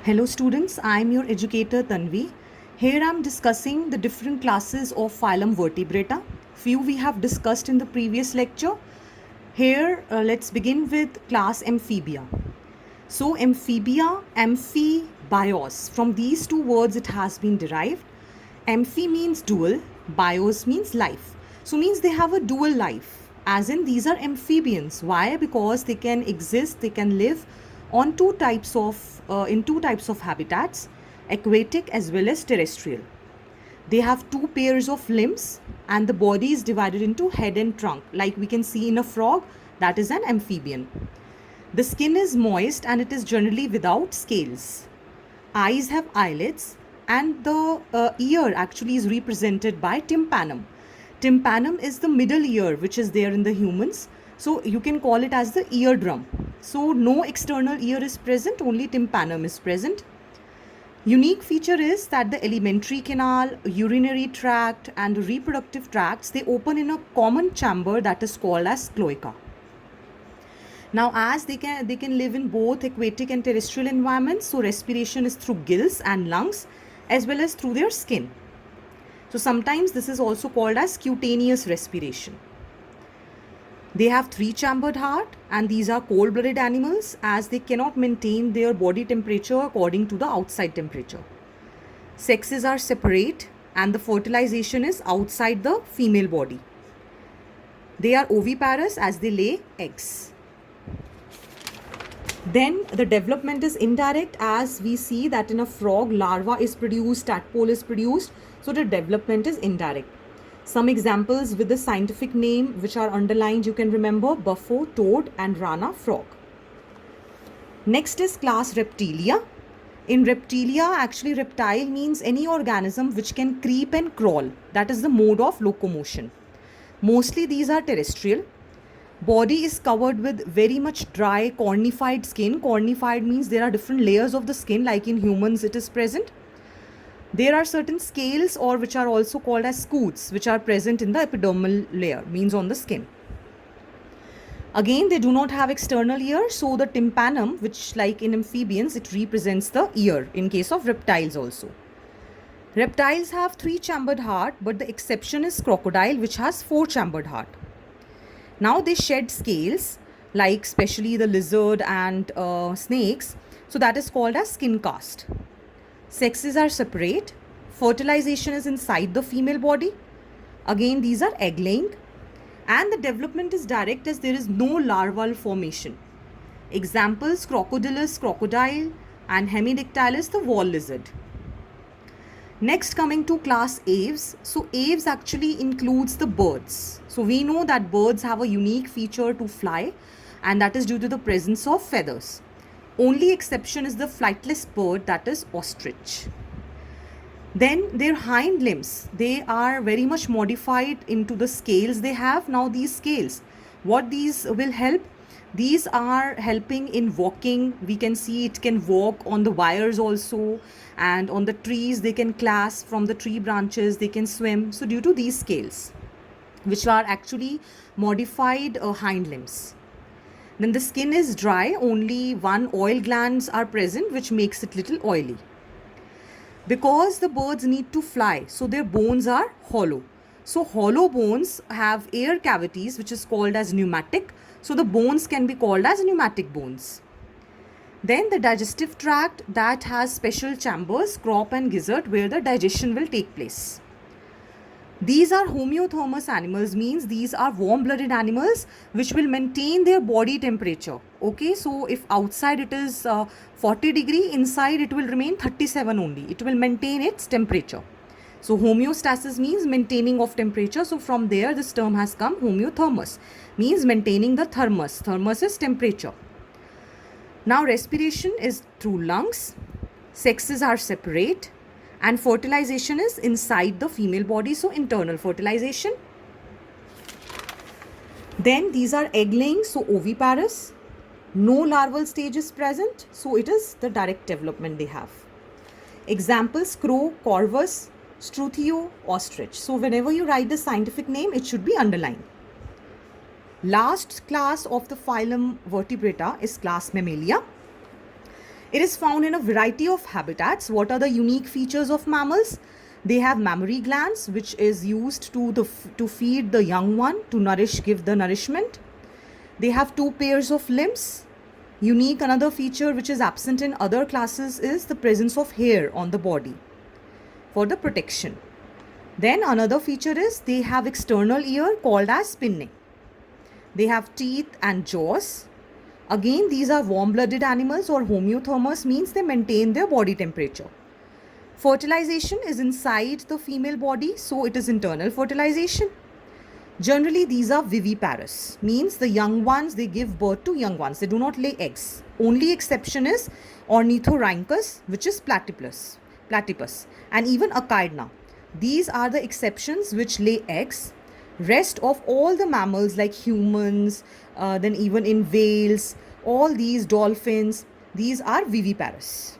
Hello students, I am your educator Tanvi. Here I am discussing the different classes of phylum Vertebrata. Few we have discussed in the previous lecture. Here let's begin with class Amphibia. So Amphibia, amphibios, from these two words it has been derived. Amphi means dual, bios means life. So means they have a dual life, as in these are amphibians. Why? Because they can exist, they can live on in two types of habitats, aquatic as well as terrestrial. They have two pairs of limbs and the body is divided into head and trunk, like we can see in a frog. That is an amphibian. The skin is moist and it is generally without scales. Eyes have eyelids, and the ear actually is represented by tympanum. Tympanum is the middle ear which is there in the humans, so you can call it as the eardrum. So no external ear is present, only tympanum is present. Unique feature is that the alimentary canal, urinary tract and reproductive tracts, they open in a common chamber that is called as cloaca. Now as they can live in both aquatic and terrestrial environments, so respiration is through gills and lungs as well as through their skin. So sometimes this is also called as cutaneous respiration. They have three-chambered heart, and these are cold-blooded animals as they cannot maintain their body temperature according to the outside temperature. Sexes are separate and the fertilization is outside the female body. They are oviparous as they lay eggs. Then the development is indirect, as we see that in a frog larva is produced, tadpole is produced, so the development is indirect. Some examples with the scientific name which are underlined, you can remember: buffo, toad and rana, frog. Next is class Reptilia. In Reptilia, actually reptile means any organism which can creep and crawl. That is the mode of locomotion. Mostly these are terrestrial. Body is covered with very much dry cornified skin. Cornified means there are different layers of the skin, like in humans it is present. There are certain scales, or which are also called as scutes, which are present in the epidermal layer, means on the skin. Again, they do not have external ear, so the tympanum, which like in amphibians, it represents the ear in case of reptiles also. Reptiles have three-chambered heart, but the exception is crocodile, which has four-chambered heart. Now they shed scales, like especially the lizard and snakes, so that is called as skin cast. Sexes are separate. Fertilization is inside the female body. Again, these are egg laying. And the development is direct, as there is no larval formation. Examples: Crocodylus, crocodile, and Hemidactylus, the wall lizard. Next, coming to class aves. So aves actually includes the birds. So we know that birds have a unique feature to fly, and that is due to the presence of feathers. Only exception is the flightless bird, that is ostrich. Then their hind limbs, they are very much modified into the scales they have. Now these scales, what these will help? These are helping in walking. We can see it can walk on the wires also, and on the trees they can clasp from the tree branches, they can swim. So due to these scales, which are actually modified hind limbs. Then the skin is dry, only one oil glands are present, which makes it little oily. Because the birds need to fly, so their bones are hollow. So hollow bones have air cavities, which is called as pneumatic. So the bones can be called as pneumatic bones. Then the digestive tract, that has special chambers, crop and gizzard, where the digestion will take place. These are homeothermous animals, means these are warm-blooded animals which will maintain their body temperature. Okay, so if outside it is 40 degree, inside it will remain 37 only. It will maintain its temperature. So homeostasis means maintaining of temperature. So from there this term has come. Homeothermous means maintaining the thermos. Thermos is temperature. Now respiration is through lungs. Sexes are separate. And fertilization is inside the female body, so internal fertilization. Then these are egg laying, so oviparous. No larval stage is present, so it is the direct development they have. Examples: crow, corvus, struthio, ostrich. So whenever you write the scientific name, it should be underlined. Last class of the phylum Vertebrata is class Mammalia. It is found in a variety of habitats. What are the unique features of mammals? They have mammary glands, which is used to feed the young one, to give the nourishment. They have two pairs of limbs. Unique, another feature which is absent in other classes is the presence of hair on the body for the protection. Then another feature is they have external ear called as pinnae. They have teeth and jaws. Again, these are warm-blooded animals, or homeothermous means they maintain their body temperature. Fertilization is inside the female body, so it is internal fertilization. Generally, these are viviparous, means the young ones, they give birth to young ones. They do not lay eggs. Only exception is Ornithorhynchus, which is platypus, and even Echidna. These are the exceptions which lay eggs. Rest of all the mammals like humans, then even in whales, all these dolphins, these are viviparous.